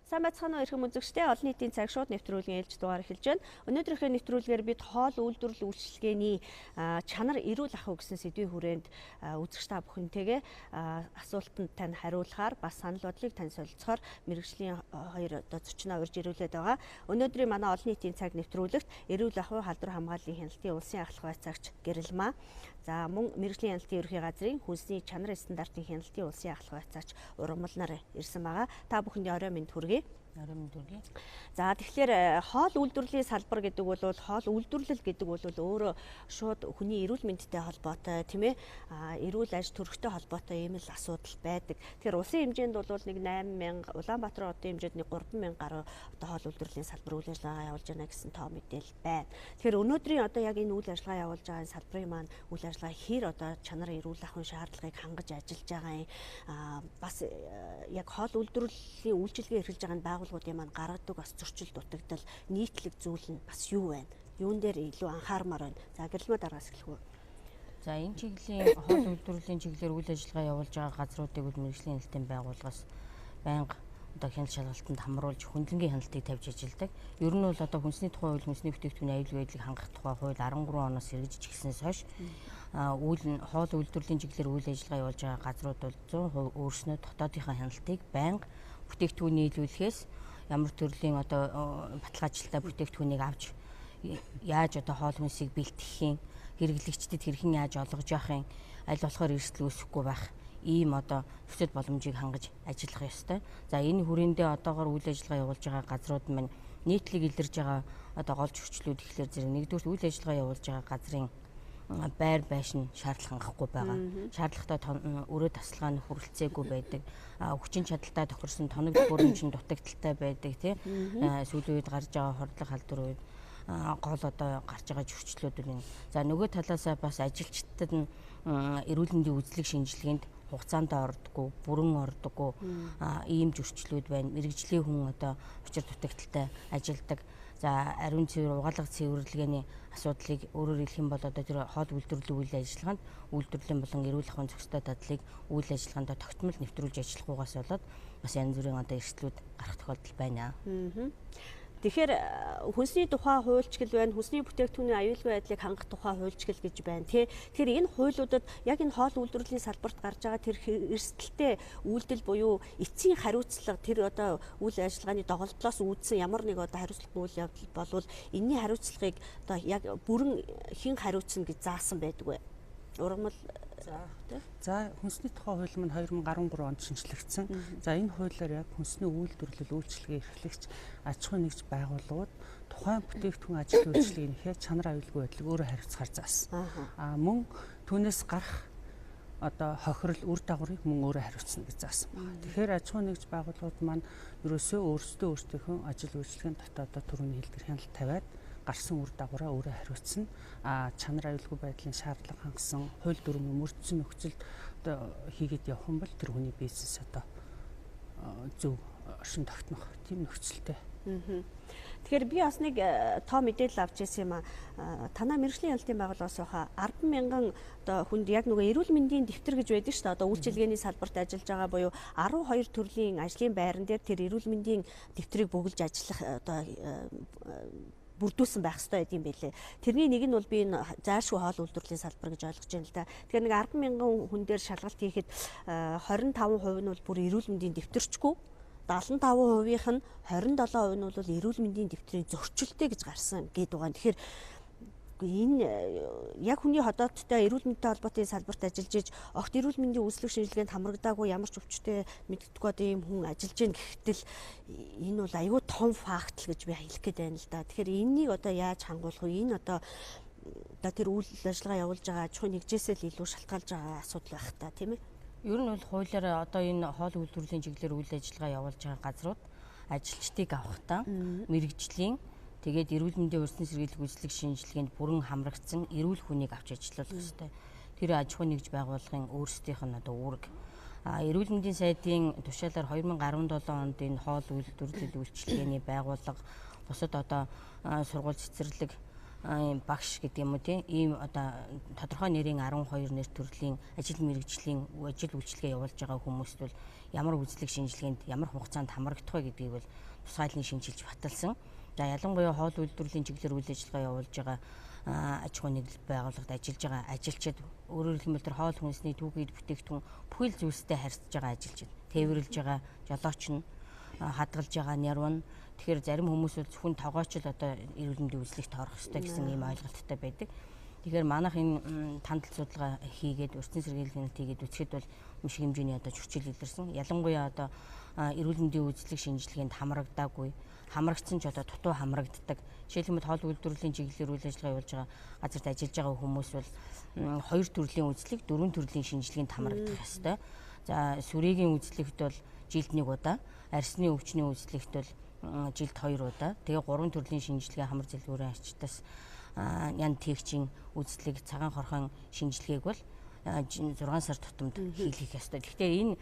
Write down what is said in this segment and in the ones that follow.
Сайн байцгаана уу эрхэм үзэгчдээ, олон нийтийн цаг шууд нэвтрүүлгийн ээлж дугаар эхэлж байна. Өнөөдрийнхөө нэвтрүүлгээр бид хоол үйлдвэрлэл үйлчилгээний чанар эрүүл ахуй гэсэн сэдвийн хүрээнд үзэгч та бүхэнтэйгээ асуултанд тань хариулахаар бас санал бодлыг тань солилцохоор мэргэжлийн хоёр зочин урьж ирүүлээд байгаа. Өнөөдрийн манай олон нийтийн цаг нэвтрүүлэгт эрүүл ахуй халдвар хамгааллын хяналтын улсын ахлах байцаагч Гэрэлмаа, за мөн мэргэжлийн хяналтын ерхий газрын хүнсний чанар стандартын хяналтын улсын ахлах байцаагч Урмал нар ирсэн байгаа. Та бүхэндээ орой минь хүргэе. За тэгэхээр хоол үйлдвэрлэлийн салбар гэдэг бол хоол үйлдвэрлэл гэдэг бол өөрөө шууд хүний эрүүл мэндтэй холбоотой тийм ээ эрүүл аж төрхтэй холбоотой ийм л асуудал байдаг. Тэгэхээр улсын хэмжээнд бол нэг 8,000, Улаанбаатар одын хэмжээнд нэг 3,000 гаруй одоо хоол үйлдвэрлэлийн салбар үйл ажиллагаа явуулж байна гэсэн тоо мэдээлэл байна. Тэгэхээр өнөөдрийн одоо яг энэ үйл ажиллагаа явуулж байгаа салбарын маань үйл ажиллагаа хэр одоо чанар эрүүл ахуйн шаардлагыг хангаж ажиллаж байгаа юм бас яг хоол үйлдвэрлэлийн үйлчилгээ эрхэлж байгаа байгууллагуудын маань гаргадаг бас зөрчил дутагдал нийтлэг зүйл нь бас юу байна? Юун дээр илүү анхаармаар байна? За Гэрэлмаа дараагаас эхлэх үү. За энэ чиглэлийн хоол үйлдвэрлэлийн чиглэлээр үйл ажиллагаа явуулж байгаа газруудыг бол мэргэжлийн хяналтын байгууллагаас байнга одоо хяналт шалгалтанд хамруулж хөндлөнгийн хяналтыг тавьж ажилладаг. Ер нь бол одоо хүнсний тухай хууль, хүнсний бүтээгдэхүүний аюулгүй байдлыг хангах тухай хууль 13 оноос хэрэгжиж эхэлснээс хойш хоол үйлдвэрлэлийн чиглэлээр үйл ажиллагаа явуулж байгаа газрууд бол 100% өөрснөө дотоодынхаа хяналтыг байнга бүтээгдэхүүний нийлүүлэхээс ямар төрлийн одоо баталгаажилттай бүтээгдэхүүнийг авч яаж одоо хоол хүнсийг бэлтгэхийн, хэрэглэгчдэд хэрхэн яаж олгож явахын аль болохоор эрсдэл үүсэхгүй байх ийм одоо нөхцөл боломжийг хангаж ажиллах ёстой. За энэ хүрээндээ одоогоор үйл ажиллагаа явуулж байгаа газрууд маань нийтлэг илэрж байгаа одоо гол зөрчлүүд ихлээр зэрэг нэгдүгээр үйл ажиллагаа явуулж байгаа газрын байр байшин шаардлага хангахгүй байгаа. Шаардлагатай өрөө тасалгаа нь хүрэлцээгүй байдаг. Хүчин чадалтай тохирсон тоног бүрэмжин дутагдaltaй байдаг тийм. Сүүлийн үед гарч байгаа хордлого халдвар үед гол одоо гарч байгаа зөрчлүүд үн. За нөгөө талаасаа бас ажилчдад нь эрүүл мэндийн үзлэг шинжилгээнд хугацаанд ордоггүй, бүрэн ордоггүй ийм зөрчлүүд байна. Мэргэжлийн хүн одоо учир дутагдaltaй ажилдаг. За ариун цэвэр, угаалга цэвэрлэгээний асуудлыг өөрөөр хэлэх юм бол одоо тэр хоол үйлдвэрлэлийн үйл ажиллагаанд үйлдвэрлэлийн болон эрүүл ахуйн зохистой дадлыг үйл ажиллагаанд тогтмол нэвтрүүлж ажиллахгүйгээс болоод бас янз бүрийн одоо эрсдлүүд гарах тохиолдол байна. Тэгэхээр хүнсний тухай хуульчгэл байна, хүнсний бүтээгдэхүүний аюулгүй байдлыг хангах тухай хуульчгэл гэж байна. Тэгэхээр энэ хуулиудад яг энэ хоол үйлдвэрлэлийн салбарт гарч байгаа тэр эрсдэлтэй үйлдэл буюу эцсийн хариуцлага тэр одоо үйл ажиллагааны доголдлоос үүдсэн ямар нэг одоо хариуцлагатай үйл явдал болвол энэний хариуцлагыг одоо яг бүрэн хэн хариуцна гэж заасан байдаг вэ? Урмал За хүнсний тухай хууль маань 2013 онд шинжлэгдсэн. За энэ хуулиар яг хүнсний үйлдвэрлэл үйлчилгээ эрхлэгч аж ахуй нэгж байгууллагууд тухайн бүтээгдэхүүн ажил үйлчилгээнийхээ чанар аюулгүй байдлыг өөрөө хариуцахаар заасан. Мөн түүнээс гарах одоо хохирол үр дагаврыг мөн өөрөө хариуцна гэж заасан байна. Тэгэхээр аж ахуй нэгж байгууллагууд маань ерөөсөө өөрсдийнхөө ажил үйлчилгээний дотоодоо төрөний хэлдгэр хяналт тавиад гарсан үр дагавраа өөрөө хариуцна. Чанар аюулгүй байдлын шаардлага хангасан хууль дүрм мөрдсөн нөхцөлд одоо хийгээд явах юм бол тэр хүний бизнес одоо зөв оршин тогтнох тийм нөхцөлтэй. Тэгэхээр би бас нэг тоо мэдээлэл авч ирсэн юм танаа мэргэжлийн хяналтын байгууллагаас хаа 10,000 одоо хүнд яг нөгөө эрүүл мэндийн дэвтэр гэж байдаг шүү дээ. Одоо үйлчилгээний салбарт ажиллаж байгаа буюу 12 төрлийн ажлын байран дээр тэр эрүүл мэндийн дэвтрийг бөглөж ажиллах одоо бүрдүүлсэн байх хэрэгтэй юм байлээ. Тэрний нэг нь бол би энэ заашгүй хоол үйлдвэрлэлийн салбар гэж ойлгож байна л да. Тэгэхээр нэг 10,000 хүн дээр шалгалт хийхэд 25% нь бол бүр эрүүл мэндийн дэвтэрчгүй, 75%-ийнх нь 27% нь бол эрүүл мэндийн дэвтрийн зөрчилтэй гэж гарсан гэдэг байгаа. Тэгэхээр энэ яг хүний ходоодтой эрүүл мэндтэй холбоотой салбарт ажиллаж иж огт эрүүл мэндийн үзлэг шинжилгээнд хамрагдаагүй ямар ч өвчтөй мэддэггүй одоо ийм хүн ажиллаж гин гэхтэл энэ бол аюу том факт л гэж би хэлэх гээд байна л да. Тэгэхээр энэнийг одоо яаж хангуулах вэ? Энэ одоо тэр үйл ажиллагаа явуулж байгаа аж ахуй нэгжээсээ л илүү шалтгаалж байгаа асуудал байх та тийм ээ. Ер нь бол хуулиар одоо энэ хоол үйлдвэрлэлийн чиглэлээр үйл ажиллагаа явуулж байгаа газрууд ажилчдыг авахдаа мэргэжлийн тэгээд эрүүл мэндийн урьдчилан сэргийлэх үйлчлэг шинжилгээнд бүрэн хамрагдсан эрүүл хүнийг авч ажиллах ёстой. Тэр аж ахуй нэгж байгууллагын өөрсдийнх нь одоо үүрэг. Эрүүл мэндийн сайдын тушаалаар 2017 онд энэ хоол үйлдвэрлэл үйлчилгээний байгууллага бусад одоо сургууль цэцэрлэг багш гэдэг юм уу тийм ийм одоо тодорхой нэрийн 12 нэр төрлийн ажил мэргэжлийн ажил үйлчилгээ явуулж байгаа хүмүүст бол ямар үзлэг шинжилгээнд ямар хугацаанд хамрагдах вэ гэдгийг бол тусгайлан шинжилж баталсан. За ялангуяа хоол үйлдвэрлэлийн чиглэлээр үйл ажиллагаа явуулж байгаа аж ахуй нэгдэл байгууллагад ажиллаж байгаа ажилчид өөрөөр хэлбэл тэр хоол хүнсний түүхийд бүтээгдэхүүн бүхэл зүйлстэй харьцаж байгаа ажилчид тээвэрлж байгаа жолооч нь хадгалж байгаа нярван. Тэгэхээр зарим хүмүүс бол зөвхөн тогооч л одоо эрүүл мэндийн үзлэгт орох ёстой гэсэн ийм ойлголттой байдаг. Тэгэхээр манайх энэ тандал судалгаа хийгээд урьдчилан сэргийлэх хийгээд үцхэд бол маш хэмжээний одоо зөрчил илэрсэн. Ялангуяа одоо эрүүл мэндийн үзлэг шинжилгээнд хамрагдаагүй, хамрагдсан ч одоо дутуу хамрагддаг. Жишээлбэл хоол үйлдвэрлэлийн чиглэлээр үйл ажиллагаа явуулж байгаа газарт ажиллаж байгаа хүмүүс бол 2 төрлийн үзлэг, 4 төрлийн шинжилгээнд хамрагдах ёстой. За сүрээгийн үзлэгт бол жилд 1 удаа, арсны өвчний үзлэгт бол жилд 2 удаа. Тэгээ 3 төрлийн шинжилгээ хамар зэлгүүрийн ачтаас ян тэгчийн үзлэг, цагаан хорхон шинжилгээг бол 6 сар тутамд хийх ёстой. Гэхдээ энэ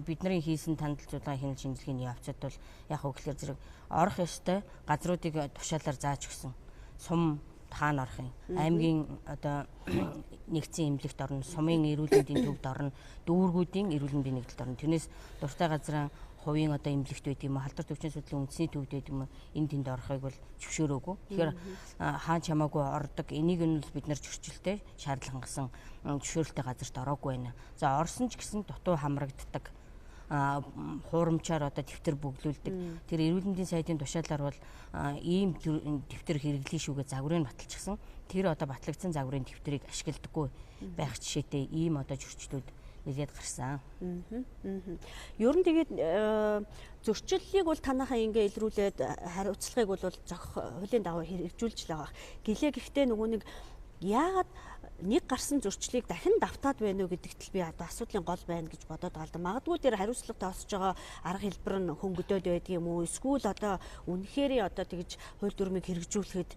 бидний хийсэн тандал судалгаа хийх шинжилгээний явцад бол яг үгээр зэрэг орох ёстой газруудыг тушаалаар зааж өгсөн. Сум хаана орох юм? Аймгийн одоо нэгдсэн эмнэлэгт орно, сумын эрүүл мэндийн төвд орно, дүүргүүдийн эрүүл мэндийн нэгдэлд орно. Тэрнээс дуртай газрын хувийн одоо эмнэлэгт байд юм уу, халдвар төвчний судлалын үндэсний төвд байд юм уу, энэ тэнд орохыг бол зөвшөөрөөгүй. Тэгэхээр хаан чамаагүй ордог. Энийг нь бид нар зөрчилтэй шаардлага хангасан зөвшөөрөлтэй газарт ороогүй байна. За орсон ч гэсэн дутуу хамрагддаг. Хуурамчаар одоо дэвтэр бүглүүлдэг. Тэр эрүүл мэндийн сайдын тушаалаар бол ийм дэвтэр хэрэглэн шүүгээ загварыг баталчихсан. Тэр одоо батлагдсан загварын дэвтрийг ашигладаггүй байх жишээтэй ийм одоо зөрчлүүд нэлээд гарсан. Ер нь тэгээд зөрчлөлийг бол танахаа ингээ илрүүлээд хариуцлагыг бол зохих хуулийн дагуу хэрэгжүүлж л байгаа. Гэлээ гэхдээ нөгөө нэг яагаад нэг гарсан зөрчлийг дахин давтаад байна уу гэдэгт л би одоо асуудлын гол байна гэж бодоод галдан. Магадгүй тэр хариуцлага тоосож байгаа арга хэлбэр нь хөнгөдөөд байдаг юм уу? Эсвэл одоо үнэхээр одоо тэгж хууль дүрмийг хэрэгжүүлэхэд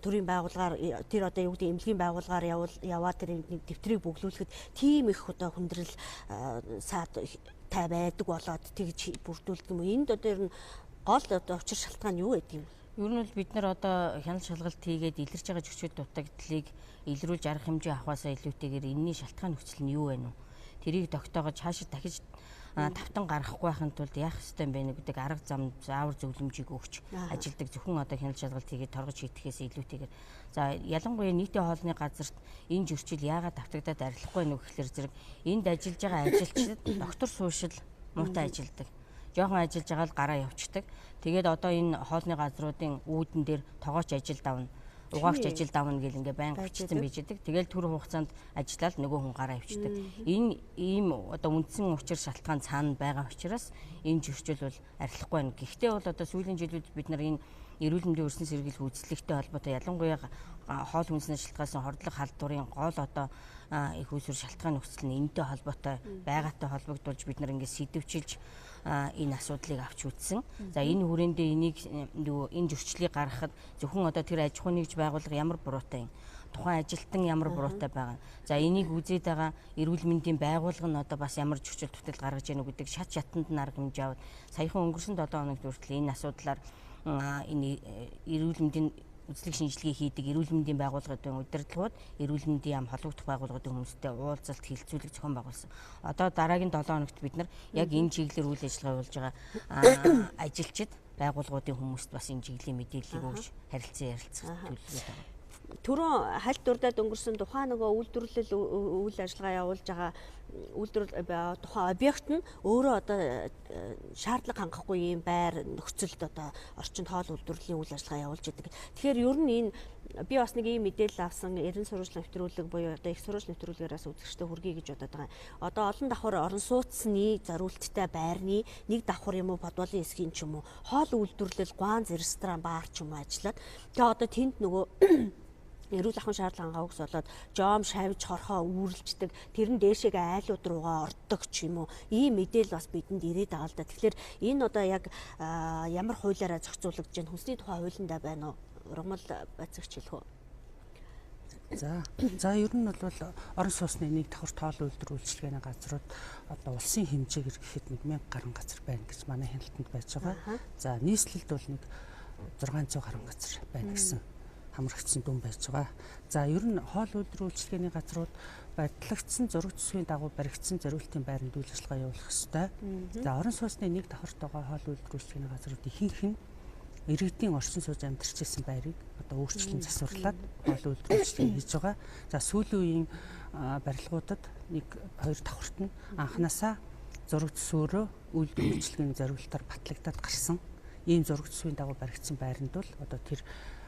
төрийн байгууллагаар тэр одоо юу гэдэг эмнэлгийн байгууллагаар яваад тэр дэвтрийг бүглүүлэхэд тийм их одоо хүндрэл саад тай байдаг болоод тэгж бүрдүүлдэг юм уу? Энд одоо ер нь гол одоо учир шалтгаан юу гэдэг юм? Ер нь бол бид нар одоо хяналт шалгалт хийгээд илэрч байгаа зөрчил дутагдлыг илрүүлж арга хэмжээ авахаасаа илүүтэйгээр энэний шалтгаан нөхцөл нь юу вэ? Тэрийг тогтоогож хаашаа дахиж тавтан гарахгүй байхын тулд яах ёстой юм бэ гэдэг арга зам заавар зөвлөмжийг өгч ажилдаг зөвхөн одоо хяналт шалгалт хийгээд торгож хийхээс илүүтэйгээр за ялангуяа нийтийн хоолны газарт энэ зөрчил яагаад давтагдаад арилахгүй вэ гэхэлэр зэрэг энд ажиллаж байгаа ажилчид доктор суушил муутай ажилдаг. Жохон ажиллаж байгаа л гараа явчихдаг. Тэгээд одоо энэ хоолны газруудын үүдэн дээр тогооч ажил давна, угаагч ажил давна гэл ингээ байнга бичсэн байж байгаа. Тэгэл түр хугацаанд ажиллаад нөгөө хүн гараа явчихдаг. Энэ ийм одоо үндсэн учир шалтгаан цаана байгаа учраас энэ зөрчил бол арилахгүй байна. Гэхдээ бол одоо сүүлийн жилүүд бид нар энэ эрүүл мэндийн өрсөн сэргийлэх үзлэгтэй холбоотой ялангуяа хоол хүнсний шалтгаалсан хордлох халдварын гол одоо их усүр шалтгаан нөхцөл нь энэтэй холбоотой байгаатай холбогдуулж бид нар ингээ сэдвчилж энэ асуудлыг авч үзсэн. За энэ хүрээндээ энийг энэ зөрчлийг гаргахад зөвхөн одоо тэр аж ахуй нэгж байгууллага ямар буруутай юм, тухайн ажилтан ямар буруутай байгаа. За энийг үзээд байгаа эрүүл мэндийн байгууллага нь одоо бас ямар зөрчил тутал гаргаж яах нь гэдэг шат шатанд нь арга хэмжээ аваад саяхан өнгөрсөн 7 хоногт хүртэл энэ асуудлаар энэ эрүүл мэндийн үзлэг шинжилгээ хийдэг эрүүл мэндийн байгууллагын удирдлагууд эрүүл мэндийн яам холбогдох байгууллагын хүмүүстэй уулзалт хилцүүлэг зохион байгуулсан. Одоо дараагийн 7 хоногт бид нар яг энэ чиглэлээр үйл ажиллагаа явуулж байгаа ажилчид байгууллагуудын хүмүүст бас энэ чиглэлийн мэдээллийг өгж харилцан ярилцах төлөвлөгөөтэй байна. Түрүүн хальт дурдаад өнгөрсөн тухайн нөгөө үйлдвэрлэл үйл ажиллагаа явуулж байгаа үйлдвэрлэл тухайн объект нь өөрөө одоо шаардлага хангахгүй юм байр нөхцөлд одоо орчинд хоол үйлдвэрлэлийн үйл ажиллагаа явуулж байдаг. Тэгэхээр ер нь энэ би бас нэг ийм мэдээлэл авсан эрен сурвалж нэвтрүүлэг буюу одоо их сурвалж нэвтрүүлгээс үзэгчтэй хүргэе гэж бодоод байгаа. Одоо олон давхар орон сууцны зориулттай байрны нэг давхар юм уу подвалын эсхийн ч юм уу хоол үйлдвэрлэл гуанз ресторан бар ч юм уу ажиллаад тэгээ одоо тэнд нөгөө эрүүл ахуйн шаардлага хангахгүйс болоод жоом шавж хорхоо үүрлждэг тэрэн дээшээгээ айлууд руугаа ордог ч юм уу ийм мэдээлэл бас бидэнд ирээд байгаа л да. Тэгэхээр энэ одоо яг ямар хуулиараа зохицуулагдж байна хүнсний тухай хуулиндаа байна уу? Ургамал байцаагч хэлэх үү? За ер нь бол орон сууцны нэг давхар тоол үйлдвэрлэлийн газрууд одоо улсын хэмжээгээр гэхэд 1000 гаруй газар байна гэж манай хяналтанд байж байгаа. За нийслэлд бол нэг 600 гаруй газар байна гэсэн хамрагдсан дүн байж байгаа. За ер нь хоол үйлдвэрлэл үйлчилгээний газрууд батлагдсан зураг төсвийн дагуу баригдсан зориултын байранд үйл ажиллагаа явуулах ёстой. За орон сууцны нэг давхарт байгаа хоол үйлдвэрлэл үйлчилгээний газрууд ихэнх нь иргэдийн орчин сууж амьдарч ирсэн байрыг одоо өөрчлөн засварлаад хоол үйлдвэрлэл үйлчилгээ хийж байгаа. За сүүлийн үеийн барилгуудад нэг хоёр давхарт нь анханасаа зураг төсвөөрөө үйлдвэрлэл үйлчилгээний зориулалтаар батлагдаад гарсан. Ийм зураг төсвийн дагуу баригдсан байранд бол одоо тэр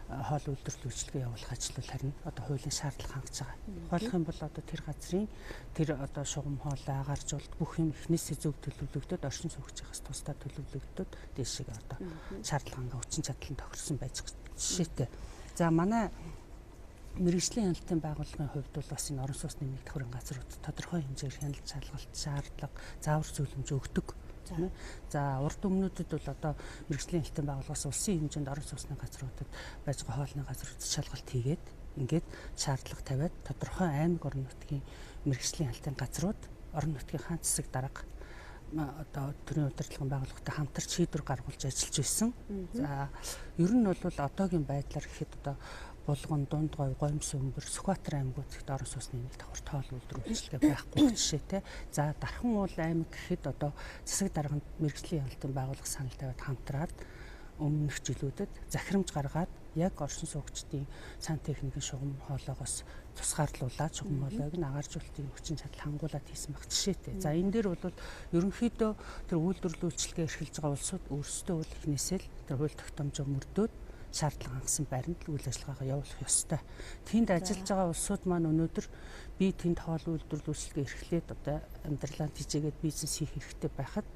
хоол үйлдвэрлэл үйлчилгээ явуулах ажил бол харин одоо хуулийн шаардлага хангаж байгаа. Ойлгох юм бол одоо тэр газрын тэр одоо шугам хоолой агааржуулалт бүх юм эхнээсээ зөв төлөвлөгдөд оршин суугч хас тусдаа төлөвлөгдөд дэшиг одоо шаардлага хангах хүчин чадлын тохирсон байж жишээтэй. За манай мэргэжлийн хяналтын байгууллагын хувьд бол бас энэ орон сууцны нэг давхрын газрууд тодорхой хэмжээгээр хяналт шалгалт шаардлага заавар зөвлөмж өгдөг. За урд өмнөдөд бол одоо мэргэжлийн хяналтын байгууллагаас улсын хэмжээнд орон сууцны газруудад байж байгаа хоолны газруудад шалгалт хийгээд ингээд шаардлага тавиад тодорхой аймаг орон нутгийн мэргэжлийн хяналтын газрууд орон нутгийн хаан засаг дарга одоо төрийн удирдлагын байгууллагатай хамтарч шийдвэр гаргуулж ажиллаж байсан. За ер нь бол одоогийн байдлаар гэхэд одоо Булган, Дундгой, Гомс, Өмбөр, Сүхбаатар аймагууд ихт орон сууцны нэг давхарт хоол үйлдвэрлэл үйлчилгээ байхгүй жишээтэй. За Дархан уул аймаг гэхэд одоо засаг дарганд мэргэжлийн хяналтын байгууллага санал тавиад хамтраад өмнөх жилүүдэд захирамж гаргаад яг оршин суугчдын сан техникийн шугам хоолойгоос тусгаарлуулаад шугам хоолойг нь агааржуулалтын хүчин чадал хангуулад хийсэн баг жишээтэй. За энэ дээр бол ерөнхийдөө тэр үйлдвэрлэл үйлчилгээ эрхэлж байгаа улсууд өөрсдөө бол эхнээсээ л тэр хууль тогтоомжоо мөрдөөд шаардлага хангасан байранд үйл ажиллагаагаа явуулах ёстой. Тэнд ажиллаж байгаа улсууд маань өнөөдөр би тэнд хоол үйлдвэрлэл үйлчилгээ эрхлээд одоо амьдралаа тижээгээд бизнес хийх хэрэгтэй байхад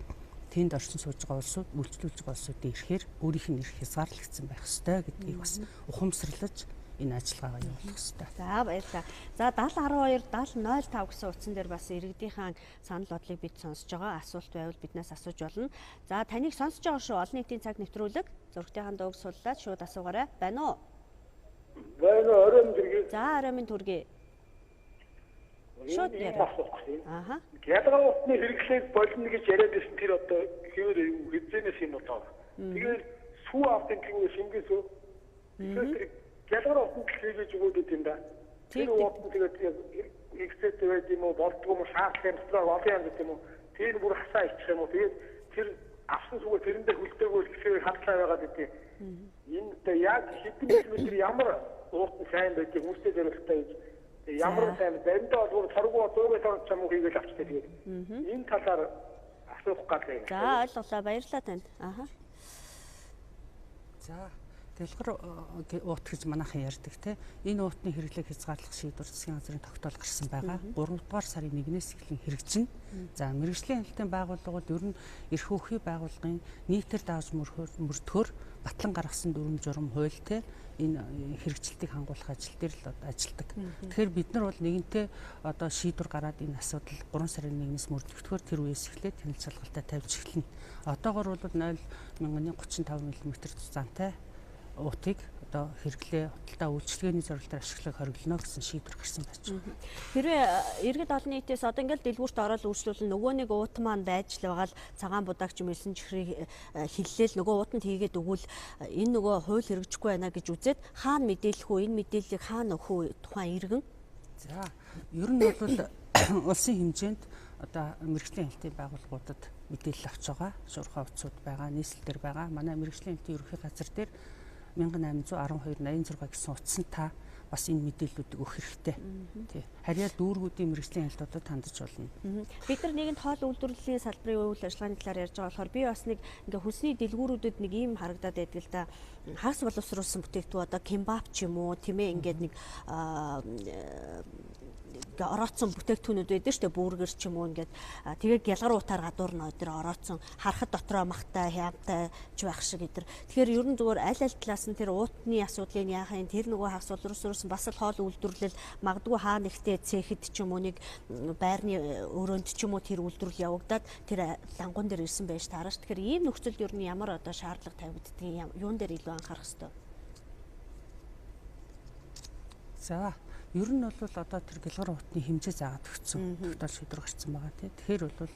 тэнд оршин сууж байгаа улсууд үйлчлүүлж байгаа улсуудын эрхээр өөрийнх нь эрх хязгаарлагдсан байх ёстой гэдгийг бас ухамсарлаж энэ ажиллагаагаа явуулах ёстой. За баярлалаа. За 7012 7005 гэсэн утсан дээр бас иргэдийнхэн санал бодлыг бид сонсож байгаа. Асуулт байвал биднээс асууж болно. За таныг сонсож байгаа шүү. Олон нийтийн цаг нэвтрүүлэг зургтынхаа дууг суллаад шууд асуугаарай. Байна уу? Байна уу? Оройн төргий. За оройн төргий. Шууд яриа. Аха. Ялгаа утны хэрэглээд болно гэж яриад байсан тэр одоо хэвээр хэзээнээс юм болоо. Тэгээд сүү автын гэвэл шингээс үү. Тэгэхээр ялгаа утанд хийгээж өгөөд юм да. Тэр утанд тэгээд экстэт байд юм уу болдгоо юм шаардлага дотроо олон юм гэдэг юм уу. Тэр бүр хасаа ичих юм уу. Тэгээд тэр авсан сүгээр тэрэндээ хөлтээгөө ихсээр хадлаа байгаад идэв. Энэ одоо яг хэдэн миллиметр ямар уутан сайн байдгийг үүстэй зорилттой гэж ямар сайн заримдаа бол цоргоо 100-аас орж чам уу хийгээл авчтай тэгээд энэ талаар асуух гал. За ойлголоо, баярлалаа танд. Аха. За дэлгэр уут гэж манайхан ярьдаг те. Энэ уутны хэрэглээг хязгаарлах шийдвэр засгийн газрын тогтоол гарсан байгаа. 3 дугаар сарын 1-ээс эхлэн хэрэгжинэ. За мэргэжлийн хяналтын байгууллагууд ер нь эрх хөхий байгууллагын нийтээр дааж мөрдөхөөр батлан гаргасан дүрм журам хууль те энэ хэрэгжилтийг хангуулах ажил дээр л ажилладаг. Тэгэхээр бид нар бол нэгэнтээ одоо шийдвэр гараад энэ асуудал 3 сарын 1-ээс мөрдөгдөхөөр тэр үеэс эхлээд хяналт шалгалтаа тавьж эхэлнэ. Одоогор бол 0.35 мм зантай уутыг одоо хэрэглээ худалдаа үйлчилгээний зорилтоор ашиглах хориглоно гэсэн шийдвэр гарсан байж байна. Хэрвээ иргэд олон нийтээс одоо ингээл дэлгүүрт ороод үйлчлүүлэн нөгөө нэг уут маань байж л байгаа л цагаан будаагч юм элсэн чихрийг хиллээл нөгөө уутанд хийгээд өгвөл энэ нөгөө хууль хэрэгжихгүй байна гэж үзээд хаана мэдээлэх үү, энэ мэдээллийг хаана өгөх үү тухайн иргэн? За ер нь бол улсын хэмжээнд одоо мэргэжлийн хяналтын байгууллагуудад мэдээлэл авч байгаа шуурхай утсууд байгаа, нийслэлтэр байгаа. Манай мэргэжлийн хяналтын ерөнхий газар дээр 1812-86 гэсэн утсан та бас энэ мэдээллүүдийг өгөх хэрэгтэй. Тий. Харьяа дүүргүүдийн мэргэжлийн хяналтуудад хандаж болно. Бид нар нэгэнт хоол үйлдвэрлэлийн салбарын үйл ажиллагааны талаар ярьж байгаа болохоор би бас нэг ингээ хүнсний дэлгүүрүүдэд нэг ийм харагдаад байдаг л да. Хагас боловсруулсан бүтээгдэхүүн одоо кимбап ч юм уу тийм ээ ингээд нэг орооцсон бүтээгдэхүүнүүд байдаг шүү дээ, бүргэр ч юм уу ингээд тэгээд гялгар уутаар гадуур нь өдөр орооцсон харахад дотроо махтай хямтай ч байх шиг өдөр. Тэгэхээр ер нь зүгээр аль талаас нь тэр уутны асуудлыг яахын тэр нөгөө хагас боловсруулсан бас л хоол үйлдвэрлэл магадгүй хаа нэгтээ цэхэд ч юм уу нэг байрны өрөөнд ч юм уу тэр үйлдвэрлэл явагдаад тэр лангуун дээр ирсэн байж таараш. Тэгэхээр ийм нөхцөлд ер нь ямар одоо шаардлага тавигддгийг юун дээр илүү анхаарах хэрэгтэй? За Ер нь бол одоо тэр гэлгар утны хэмжээ заагаад өгсөн тогтоол шийдвэр гарсан байгаа тийм. Тэгэхээр бол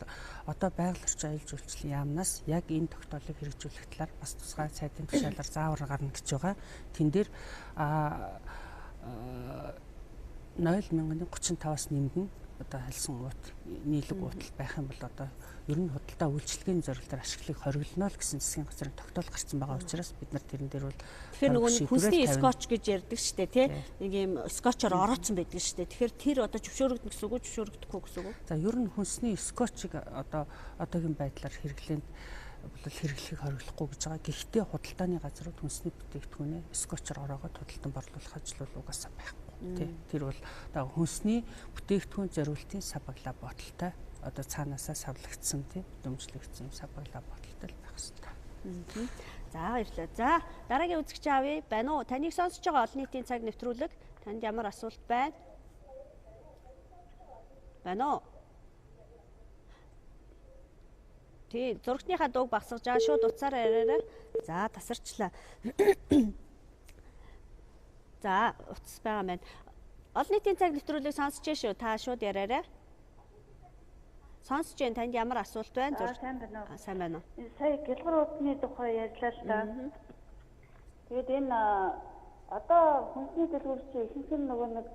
одоо байгаль орчин аюулж үйлчлэлийн яамнаас яг энэ тогтоолыг хэрэгжүүлэх талаар бас тусгай сайдын тушаалаар заавар гарна гэж байгаа. Тэн дээр 0,35-аас нэмгэн одоо хэлсэн уут нийлэг уутал байх юм бол одоо ер нь худалдаа үйлчилгээний зорилтоор ашиглахыг хориглоно л гэсэн засгийн газрын тогтоол гарсан байгаа учраас бид нар тэрэн дээр бол тэгэхээр нөгөө хүнсний скотч гэж ярьдаг шүү дээ тий. Нэг юм скотчоор орооцсон байдаг шүү дээ. Тэгэхээр тэр одоо зөвшөөрөгдөн гэсэн үг үү, зөвшөөрөгдөхгүй гэсэн үг үү? За ер нь хүнсний скотчийг одоо одоогийн байдлаар хэрэглээнд бол хэрэглэхийг хориглохгүй гэж байгаа. Гэхдээ худалдааны газрууд хүнсний бүтээгдэхүүнээ скотчоор ороогоод худалдан борлуулах ажил бол угаасаа байхгүй. Тэр бол одоо хүнсний бүтээгдэхүүн зориултын сабаглаа бодолтой одоо цаанаасаа савлагдсан тийм дэмжлэгдсэн сабаглаа бодолтой байх хэрэгтэй. За баярлалаа. За дараагийн үзэгч авъя. Байна уу? Таныг сонсож байгаа олон нийтийн цаг нэвтрүүлэг. Танд ямар асуулт байна? Байна уу? Тий, зурагтныхаа дууг багсгаж байгаа шууд утсаараа яриарай. За тасарчлаа. За утас байгаа маань. Олон нийтийн цаг нэвтрүүлгийг сонсож байна шүү. Та шууд яриарай. Сонсож байна. Танд ямар асуулт байна? Сайн байна уу? Сайн байна уу? Сая гэлгар утны тухай ярьлаа л да. Тэгээд энэ одоо хүнсний дэлгүүрч ихэнх нь нөгөө нэг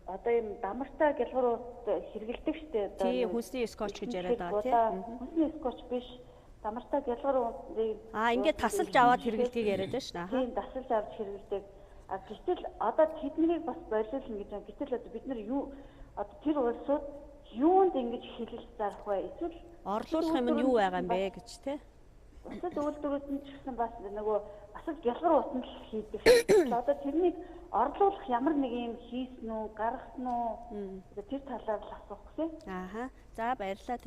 одоо юм дамартай гэлгар ут хэрэгэлдэг штеп. Тий, хүнсний скотч гэж яриад байгаа тийм. Хүнсний скотч биш. Дамартай гэлгар утыг ингээд тасалж аваад хэрэглэдгийг яриад байна шүү. Тийм, тасалж аваад хэрэглэдэг. Гэтэл одоо тэднийг бас болиулна гэж байна. Гэтэл одоо бид нар юу одоо тэр улсууд юунд ингэж хэлэл зарах вэ? Эсвэл орлуулах юм нь юу байгаа юм бэ гэж тий. Бусад үйлдвэрүүд нь ч гэсэн бас нөгөө бас гэлгар утанд л хийдэг. Одоо тэрнийг орлуулах ямар нэг юм хийсэн үү, гаргасан уу? Тэр талаар л асуух гэсэн. Ааха. За баярлалаа.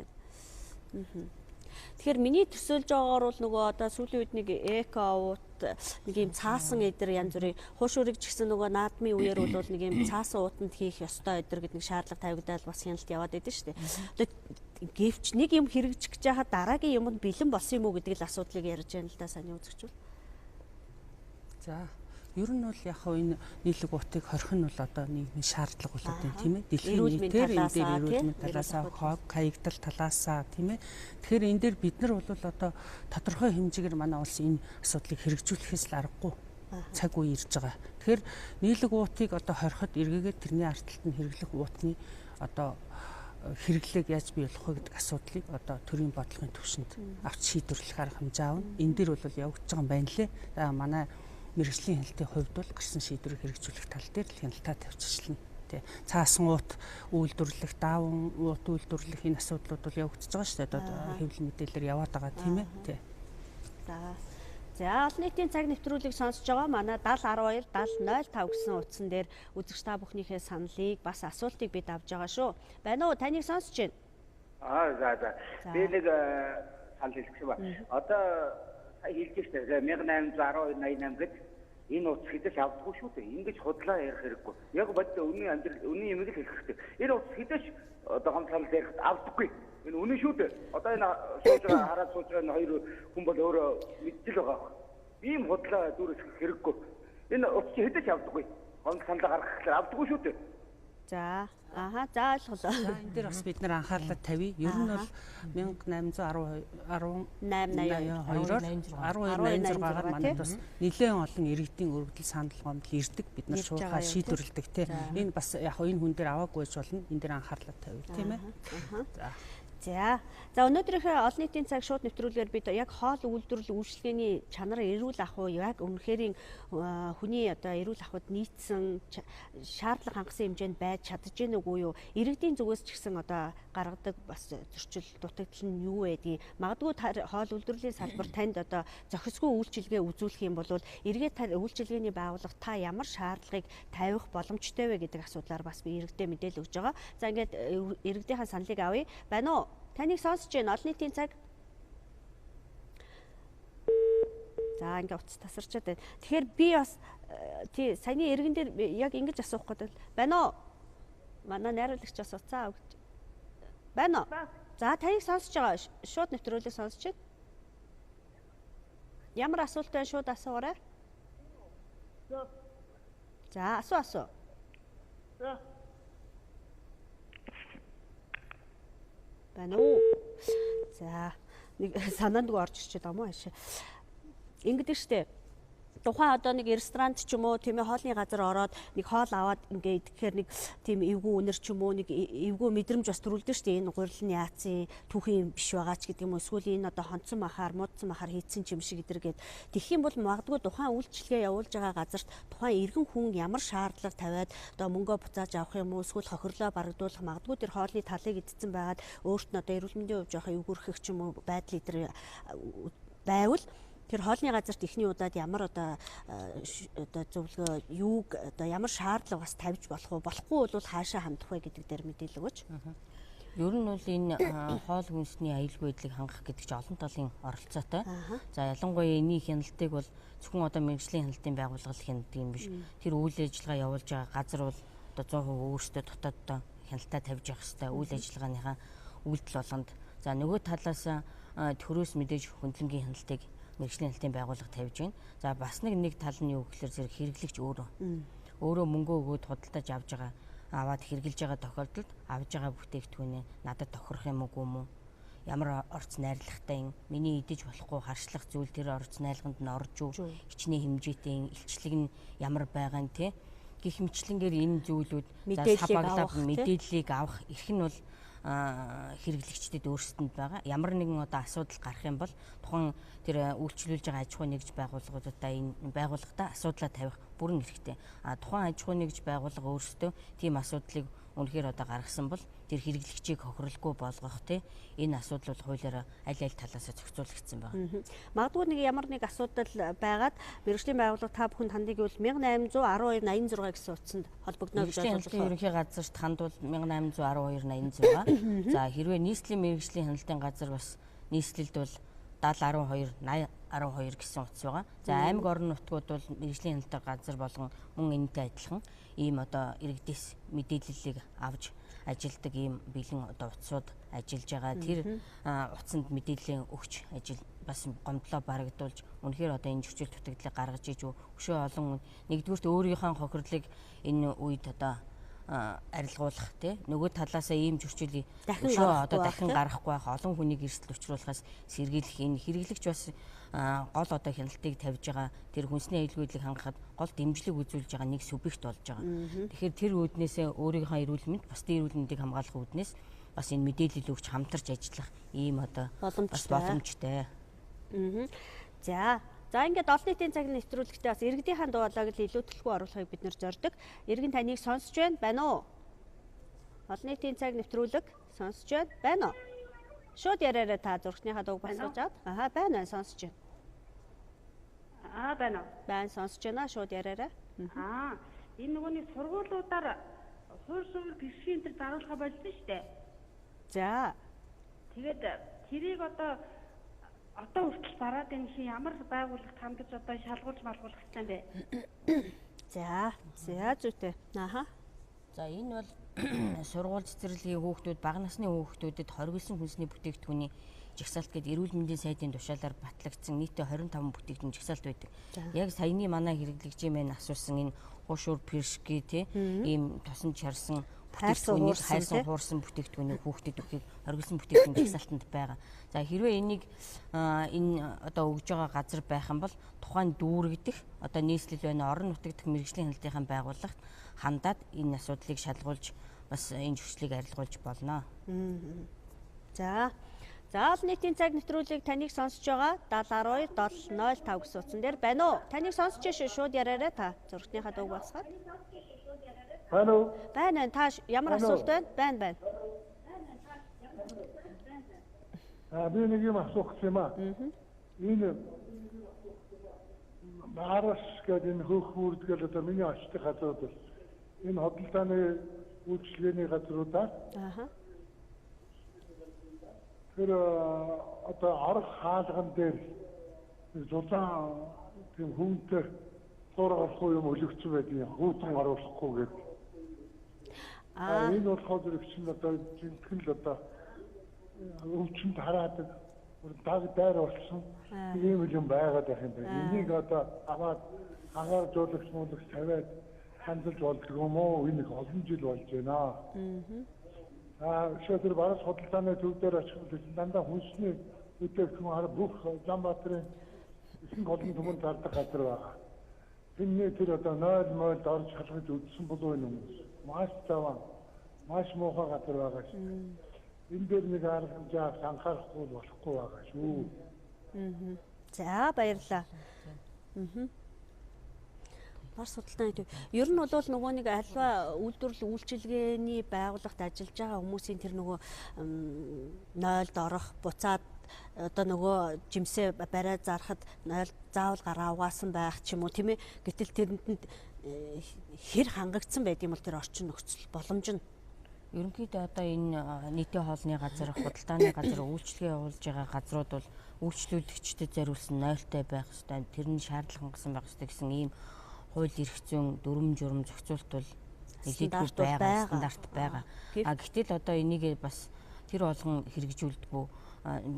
Тэгэхээр миний төсөөлж байгаагаар бол нөгөө одоо сүүлийн үед нэг эко уут нэг юм цаасан эдэр янз бүрийн хууш үрэг ч гэсэн нөгөө наадмын үеэр бол нэг юм цаасан уутанд хийх ёстой эдэр гэдэг нэг шаардлага тавигдаад бас хяналт яваад идэв шүү дээ. Одоо гэвч нэг юм хэрэгжих гэж хаад дараагийн юмд бэлэн болсон юм уу гэдэг л асуудлыг ярьж байна л да саний үзэгч бол. За ер нь бол яг энэ нийлэг уутыг хорих нь бол одоо нийгмийн шаардлага болоод байна тийм ээ. Дэлхийн нийтээр энэ дээр эрүүл мэнд талаасаа, хаягдал талаасаа тийм ээ. Тэгэхээр энэ дээр бид нар бол одоо тодорхой хэмжээгээр манай улс энэ асуудлыг хэрэгжүүлэхээс л аргагүй цаг үе ирж байгаа. Тэгэхээр нийлэг уутыг одоо хориход эргээгээд тэрний ард талд нь хэрэглэх уутны одоо хэрэглээг яаж бий болох вэ гэдэг асуудлыг одоо төрийн бодлогын түвшинд авч шийдвэрлэх арга хэмжээ аавна. Энэ дээр бол явагдаж байгаа юм байна лээ. Манай мэргэжлийн хяналтын хувьд бол гарсан шийдвэрийг хэрэгжүүлэх тал дээр л хяналтаа тавьчихлаа. Тэ цаасан уут үйлдвэрлэх, даавн уут үйлдвэрлэх энэ асуудлууд бол явагдаж байгаа шүү дээ. Одоо хэвлэл мэдээлэлээр яваад байгаа тийм ээ. Тэ. За олон нийтийн цаг нэвтрүүлгийг сонсож байгаа манай 7012 7005 гэсэн утсан дээр үзэгч та бүхнийхээ саналыг бас асуултыг бид авж байгаа шүү. Байна уу? Таныг сонсож байна. За. Би нэг санал хэлэх ба. Одоо хэлж штэ 1812-88 гэж энэ утас хэдэж авдаггүй шүү дээ. Ингэж худлаа ярих хэрэггүй. Яг бодтой үнийн юм л хэлэх хэрэгтэй. Энэ утас хэдэж одоо гомцол ярих авдаггүй. Энэ үнэн шүү дээ. Одоо энэ сууж байгаа хараад сууж байгаа хоёр хүн бол өөрөө мэдчихэл байгаа. Ийм худлаа дүүрэх хэрэггүй. Энэ утас хэдэж авдаггүй. Гомцол гаргах гэхээр авдаггүй шүү дээ. За ойлголоо. За энэ дээр бас бид нар анхаарлаа тавья. Ер нь бол 1882-оор манайд бас нэлээд олон иргэдийн өргөдөл санал гомдол ирдэг. Бид нар шуурхаа шийдвэрлэдэг тийм. Энэ бас яг энэ хүн дээр аваагүй ч болно. Энэ дээр анхаарлаа тавья тийм ээ. За өнөөдрийнхээ олон нийтийн цаг шууд нэвтрүүлгээр бид яг хоол үйлдвэрлэл үйлчилгээний чанар эрүүл ахуй яг үнэхэрийн хүний одоо эрүүл ахуйд нийцсэн шаардлага хангасан хэмжээнд байж чадж гэнэ үгүй юу? Иргэдийн зүгээс ч гэсэн одоо гаргадаг бас зөрчил дутагдал нь юу байдгийг магадгүй хоол үйлдвэрлэлийн салбар танд одоо зохисгүй үйлчилгээ үзүүлэх юм бол эргээд үйлчилгээний байгууллага та ямар шаардлагыг тавих боломжтой вэ гэдэг асуудлаар бас би иргэдэд мэдээлэл өгж байгаа. За ингээд иргэдийнхээ саналыг авъя. Байна уу? Таныг сонсож байна. Олон нийтийн цаг. За ингээ утас тасарчаад байна. Тэгэхээр би бас тий саяны иргэн дээр яг ингэж асуух гэдэг байна уу? Манай найруулагч бас уцаа өгч. Байна уу? За таныг сонсож байгаа. Шууд нэвтрүүлгийг сонсож байна. Ямар асуулт байна шууд асуугаарай. За асуу. Байна уу? За нэг санаанд орж ирчээд байгаа мó хаашаа. Ингэдэг штэ. Тухайн одоо нэг ресторант ч юм уу тийм ээ хоолны газар ороод нэг хоол аваад ингээд тэгэхээр нэг тийм эвгүй үнэр ч юм уу нэг эвгүй мэдрэмж бас төрүүлдэг шүү дээ. Энэ гурил нь яацын түүхийн биш байгаа ч гэдэг юм уу. Эсвэл энэ одоо хонцсон махаар муудсан махаар хийцэн ч юм шиг эдэргээд тэгэх юм бол магадгүй тухайн үйлчилгээ явуулж байгаа газарт тухайн иргэн хүн ямар шаардлага тавиад одоо мөнгөө буцааж авах юм уу эсвэл хохирлоо барагдуулах магадгүй тэр хоолны талыг эдцэн байгаад өөрт нь одоо эрүүл мэндийн хувьд жоохоо эвгүрхэх ч юм уу байдал эдэр байвал тэр хоолны газарт ихний удаад ямар одоо зөвлөгөө юуг одоо ямар шаардлага бас тавьж болох уу болохгүй бол хаашаа хандах вэ гэдэг дээр мэдээлэл өгөөч. Ер нь бол энэ хоол хүнсний аюулгүй байдлыг хангах гэдэг чинь олон талын оролцоотой. За ялангуяа энэний хяналтыг бол зөвхөн одоо мэргэжлийн хяналтын байгууллага хяндаг юм биш. Тэр үйл ажиллагаа явуулж байгаа газар бол одоо 100% өөрсдөө дотооддоо хяналтаа тавьж явах хэрэгтэй. Үйл ажиллагааныхаа үйлдэл болгонд. За нөгөө талаас төрөөс мэдээж хөндлөнгийн хяналтыг мэргэжлийн хяналтын байгууллага тавьж байна. За бас нэг тал нь юу гэхээр зэрэг хэрэглэгч өөрөө мөнгөө өгөөд худалдаж аваад хэрглэж байгаа тохиолдолд авж байгаа бүтээгдэхүүнээ надад тохирох юм уу гүм үү? Ямар орц найрлагатай миний идэж болохгүй харшлах зүйл тэр орц найрлаганд нь орж уу? Хичнээн хэмжээтэй илчлэг нь ямар байгаа нь те? Гэх мэтлэнгээр энэ зүйлүүд мэдээллийг авах эрх нь бол хэрэглэгчдэд өөрсдөнд байгаа. Ямар нэгэн одоо асуудал гарах юм бол тухайн тэр үйлчлүүлж байгаа аж ахуй нэгж байгууллагуудаа энэ байгууллагатаа асуудлаа тавих бүрэн эрхтэй. Тухайн аж ахуй нэгж байгууллага өөрсдөө тийм асуудлыг үнэхээр одоо гаргасан бол тэр хэрэглэгчийг хохирлгүй болгох энэ асуудал бол хуулиараа аль талаас зохицуулагдсан байна. Магадгүй нэг ямар нэг асуудал байгаад мэргэжлийн байгууллага та бүхэнд хандыг бол 1812-86 гэсэн утсанд холбогдно гэж ойлгож байна. Ерөнхий газарт хандвал 1812-86. За хэрвээ нийслэлийн мэргэжлийн хяналтын газар бас нийслэлд бол 7012-8012 гэсэн утас байгаа. За аймаг орон нутгууд бол мэргэжлийн хяналтын газар болгон мөн энэтэй адилхан ийм одоо иргэдээс мэдээллийг авч ажилдаг ийм бэлэн одоо утсууд ажиллаж байгаа. Тэр утсанд мэдээлэл өгч ажил бас гомдлоо барагдуулж үнэхээр одоо энэ зөрчил дутагдлыг гаргаж иж өшөө олон нэгдүгürt өөрийнхөө хохирлыг энэ үед одоо арилгуулах нөгөө талаасаа ийм зөрчил дахин гарахгүй байх олон хүнийг эрсдэл учруулахаас сэргийлэх энэ хэрэглэгч бас гол одоо хяналтыг тавьж байгаа тэр хүнсний аюулгүй байдлыг хангахад гол дэмжлэг үзүүлж байгаа нэг субъект болж байгаа. Тэгэхээр тэр үүднээсээ өөрийнхөө эрүүл мэнд бусдын эрүүл мэндийг хамгаалах үүднээс бас энэ мэдээлэл өгч хамтарч ажиллах ийм одоо бас боломжтой. За ингээд олон нийтийн цаг нэвтрүүлэгтээ бас иргэдийнхэн дуулааг илүү төлхөө оруулахыг бид нэр зорддог. Иргэн таныг сонсож байна уу? Олон нийтийн цаг нэвтрүүлэг сонсож байна уу? Шууд яриараа та зургийнхаа дууг басгаж аваад. Байна сонсож байна. Байна. Байна сонсож байна шууд яриараа. Энэ нөгөөний сургуулиудаар хууль суурь гэршийн төр заруулга болсон шүү дээ. За. Тэгээд тэрийг одоо хүртэл зараад энэ хин ямар байгууллагт хандаж одоо шалгуулж малгуулах гэсэн бэ? За зүйтэй. За энэ бол сургууль цэцэрлэгийн хүүхдүүд бага насны хүүхдүүдэд хоригдсон хүнсний бүтээгдэхүүний жагсаалт гэдэг эрүүл мэндийн сайдын тушаалаар батлагдсан нийтдээ 25 бүтээгдэхүүн жагсаалт байдаг. Яг саяны манай хэрэглэгчийн мэн асуусан энэ хушуур пиршки ийм тосон чарсан бүтээгдэхүүнийг хайрсан хуурсан бүтээгдэхүүнийг хүүхдэд өгөхийг хоригдсон бүтээгдэхүүн жагсаалтанд байгаа. За хэрвээ энийг энэ одоо өгж байгаа газар байх юм бол тухайн дүүрэгдэх одоо нийслэл байна орон нутаг дэх мэргэжлийн хяналтынхаа байгууллагт хандаад энэ асуудлыг шалгуулж бас энэ зөрчлийг арилгуулж болно. За олон нийтийн цаг нэвтрүүлгийг таныг сонсож байгаа 7012-705 гэсэн утсан дээр байна уу? Таныг сонсож шууд яриараа та зургийнхаа дууг басгаад. Байна уу? Байна. Та ямар асуулт байна? Байна. Би нэг юм асуух юм аа. Энэ Марс гэдэг энэ хөөх үрдгэл одоо миний очдог газрууд бол энэ хөдөлтааны үйлчилгээний газруудаар тэр одоо арга хаалган дээр зузаан тийм хүнтэй зургалахгүй юм өлөгцөн байдгийг хүүтэн оруулахгүй гэдэг. Энэ болохоор зэрэгчин одоо жинхэнэ л одоо өвчнөд хараадаг дайр болсон ийм юм байгаад байх юм байна. Энийг одоо аваад агаар жуулагч муулагч тавиад хандаж болдог юм уу? Энэ их олон жил болж байна. Шийдвэр бараас худалдааны төв дээр очиход дандаа хүнсний бүтээгдэхүүн хараа бүх Улаанбаатарын ихэнх олон түмэнд зардаг газар байгаа. Энэний тэр одоо 0 орж халахж үдсэн болов энэ хүмүүс. Маш заваа, маш муухай газар байгаа шүү. Энэ дээр нэг арга хэмжээ анхаарахгүй болохгүй байгаа шүү. За баярлалаа. Бас судалдааны төв. Ер нь бол нөгөө нэг альва үйлдвэрлэл үйлчилгээний байгууллагт ажиллаж байгаа хүмүүсийн тэр нөгөө 0-д орох, буцаад одоо нөгөө жимсээ барай зарахад 0 заавал гараа угаасан байх ч юм уу тийм ээ. Гэтэл тэрэнд хэр хангагдсан байдığım бол тэр орчин нөхцөл боломж нь ерөнхийдөө одоо энэ нийтийн хоолны газар, худалдааны газар, үйлчлэгээ явуулж байгаа газрууд бол үйлчлүүлэгчдэд зориулсан 0-тай байх ёстой. Тэр нь шаардлага хангасан байх ёстой гэсэн ийм хууль эрх зүйн дүрм журм зохицуулт бол нэлээдгүй байгаа, стандарт байгаа. Гэтэл одоо энийг бас тэр болгон хэрэгжүүлдэггүй,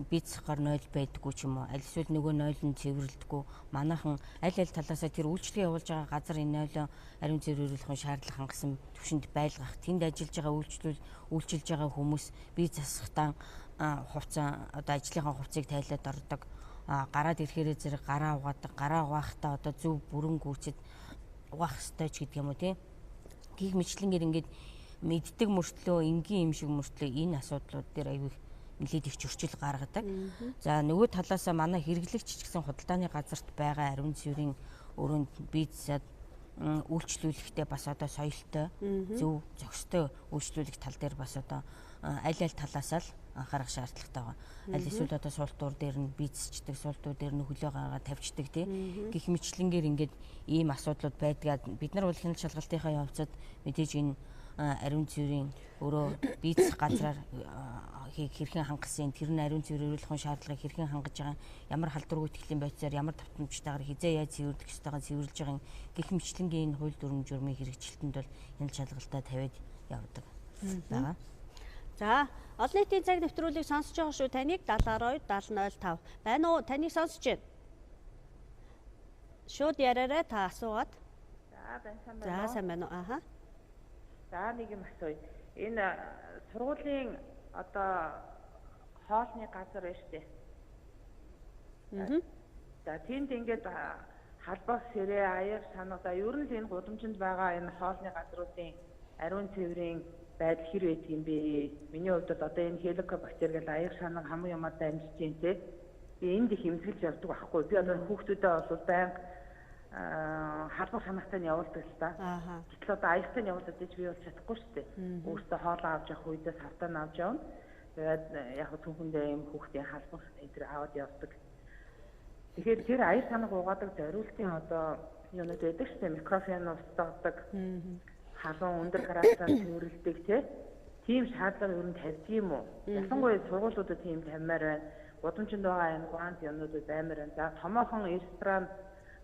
бицгаар 0 байдаггүй ч юм уу, аль эсвэл нөгөө 0 нь цэвэрлдэггүй. Манайхан аль талаасаа тэр үйлчлэгээ явуулж байгаа газар энэ 0 ариун цэвэрлэхийн шаардлага хангасан түвшинд байлгах, тэнд ажиллаж байгаа үйлчилж байгаа хүмүүс бие засахтаа хувцас одоо ажлынхаа хувцсыг тайлаад ордог. Гараад ирэхээрээ зэрэг гараа угаадаг, гараа угаахтаа одоо зөв бүрэн гүйцэд угаах ёстой ч гэдэг юм уу тийм. Гих мэтлэнгээр ингээд мэддэг мөртлөө, энгийн юм шиг мөртлөө энэ асуудлууд дээр аягүй нэлээд их зөрчил гаргадаг. За нөгөө талаасаа манай хэрэглэгч ч гэсэн худалдааны газарт байгаа ариун цэврийн өрөөнд бие засаад үйлчлүүлэхдээ бас одоо соёлтой, зөв зохистой үйлчлүүлэх тал дээр бас одоо аль талаасаа л анхаарах шаардлагатай байгаа. Аль эсвэл одоо суултуур дээр нь бие засчдаг, суултуур дээр нь хөлөө гаргаад тавьчихдаг тийм. Гэх мэтлэнгээр ингээд ийм асуудлууд байдгаад бид нар бол хяналт шалгалтынхаа явцад мэдээж энэ ариун цэврийн өөрөө бие засах газраар хэрхэн хангасан, тэр нь ариун цэвэр эрүүлэхийн шаардлагыг хэрхэн хангаж байгаа, ямар халдвар гүйтгэлийн байцаар ямар давтамжтайгаар хизээ яаж цэвэрлэх ёстойгоо цэвэрлж байгаа гэх мэтлэнгийн энэ хууль дүрм журмын хэрэгжилтэнд бол хяналт шалгалтаа тавиад явдаг байгаа. За, олон нийтийн цаг нэвтрүүлгийг сонсож байгаа шүү. Таныг 70 70 05 байна уу? Таныг сонсож байна. Шууд яраарай та асуугаад. За, сайн байна уу? Аха. За, нэг юм асууя. Энэ сургуулийн одоо хоолны газар байна шүү дээ. За, тэнд ингээд халбах сэрээ, аяар санагдаа ер нь энэ гудамжинд байгаа энэ хоолны газруудын ариун цэврийн байдал хэр байдаг юм бэ? Миний хувьд бол одоо энэ хеликобактер гэл аяар санаг хамгийн ямаатай амжилт юм те. Би энд их эмзэглэж явдаг байхгүй. Би одоо хүүхдүүдэд бол байнга халбах санагтай нь явуулдаг л та. Гэтэл одоо аягтай нь явуулдаг гэж би бол чадахгүй шүү дээ. Өөртөө хоолоо авч явах үедээ савтаа нь авч явна. Тэгээд яг түүхэндээ юм хүүхдийн халбах энэ аваад явдаг. Тэгэхээр тэр аяар санаг угаадаг зориултын одоо юунууд байдаг шүү дээ. Микрофон устгадаг. Халуун өндөр градусаар цэвэрлдэг тийм шаардлага ер нь тавьдаг юм уу? Ялангуяа сургуулиудад тийм тавьмаар байна. Гудамжинд байгаа энэ гуант юмнуудад баймаар байна. За томоохон ресторан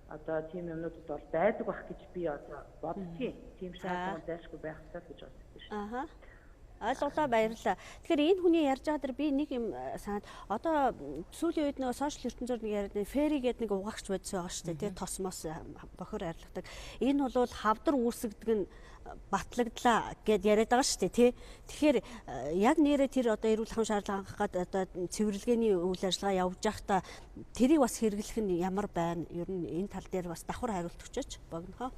одоо тийм юмнуудад бол байдаг бах гэж би одоо боддгийн. Тийм шаардлага зайлшгүй байх хэрэгтэй гэж боддог шүү. Аха. Ойлголоо, баярлалаа. Тэгэхээр энэ хүний ярьж байгаа дэр би нэг юм санаад одоо сүүлийн үед нөгөө сошиал ертөнцөөр нэг яриад фэри гэдэг нэг угаагч бодсон байгаа шүү дээ. Тосмос бохор арилгадаг. Энэ бол хавдар үүсгдэг нь батлагдлаа гэд яриад байгаа шүү дээ, тий. Тэгэхээр яг нэрээ тэр одоо эрүүл ахуйн шаардлага хангах гээд одоо цэвэрлэгээний үйл ажиллагаа явуулж байхдаа тэрийг бас хэрэглэх нь ямар байна? Ер нь энэ тал дээр бас давхар хариулт өгчөөч богинохоо.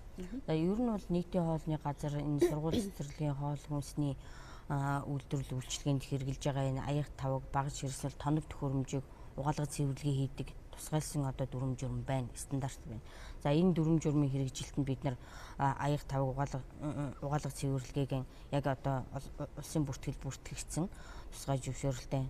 За ер нь бол нийтийн хоолны газар энэ сургууль цэцэрлэгийн хоол хүнсний үйлдвэрлэл үйлчилгээнд хэрэгжилж байгаа энэ аяг тавг, багж хэрсэл, тоног төхөөрөмжийг угаалга цэвэрлэгээ хийдэг тусгайлсан одоо дүрм журм байна, стандарт байна. За энэ дүрм журмын хэрэгжилтэнд бид нар аяг тавг угаалга цэвэрлэгээг яг одоо улсын бүртгэгдсэн тусгай зөвшөөрөлтэй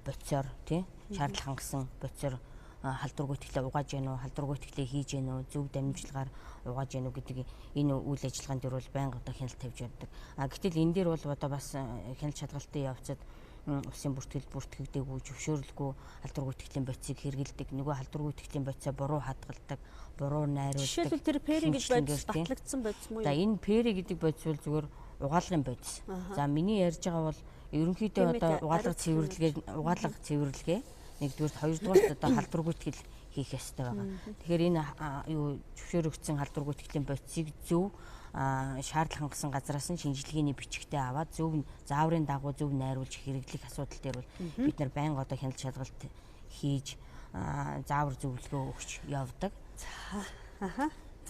боцоор тий шаардлага хангасан боцоор халдвар гүйтгэлээ угааж гэнэ үү, халдвар гүйтгэлээ хийж гэнэ үү, зөв дамжуулгаар угааж гэнэ үү гэдэг энэ үйл ажиллагаан дээр бол байнга одоо хяналт тавьж явдаг. Гэтэл энэ дээр бол одоо бас хяналт шалгалтын явцад улсын бүртгэгдээгүй зөвшөөрлгүй халдвар гүйтгэлийн боцыг хэрэгэлдэг. Нөгөө халдвар гүйтгэлийн боцоо буруу хадгалдаг, буруу найруулдаг. Жишээлбэл тэр пэри гэж бодис батлагдсан бодис муу юу? За энэ пэри гэдэг бодис бол зүгээр угаалгын бодис. За миний ярьж байгаа бол ерөнхийдөө одоо угаалга цэвэрлэгээ нэгдүгээр, хоёрдугаар одоо халдвар гүйтгэл хийх ёстой байгаа. Тэгэхээр энэ юу зөвшөөрөгдсөн халдвар гүйтгэлийн бодисыг зөв шаардлага хангасан газраас нь шинжилгээний бичгтээ аваад зөв зааврын дагуу зөв найруулж хэрэглэх асуудал дээр бол бид нар байнга одоо хяналт шалгалт хийж заавар зөвлөгөө өгч явдаг.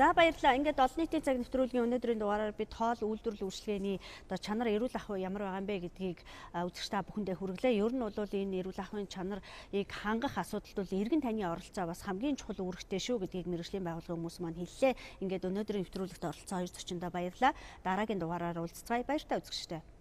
За баярлалаа. Ингээд олон нийтийн цаг нэвтрүүлгийн өнөөдрийн дугаараар бид хоол үйлдвэрлэл үйлчилгээний одоо чанар эрүүл ахуй ямар байгаа юм бэ гэдгийг үзэгч та бүхэндээ хүргэлээ. Ер нь бол энэ эрүүл ахуйн чанарыг хангах асуудалд бол иргэн таны оролцоо бас хамгийн чухал үүрэгтэй шүү гэдгийг мэргэжлийн байгууллагын хүмүүс маань хэллээ. Ингээд өнөөдрийн нэвтрүүлэгт оролцсон хоёр зочиндоо баярлалаа. Дараагийн дугаараар уулзцгаая. Баяр та үзэгчдээ.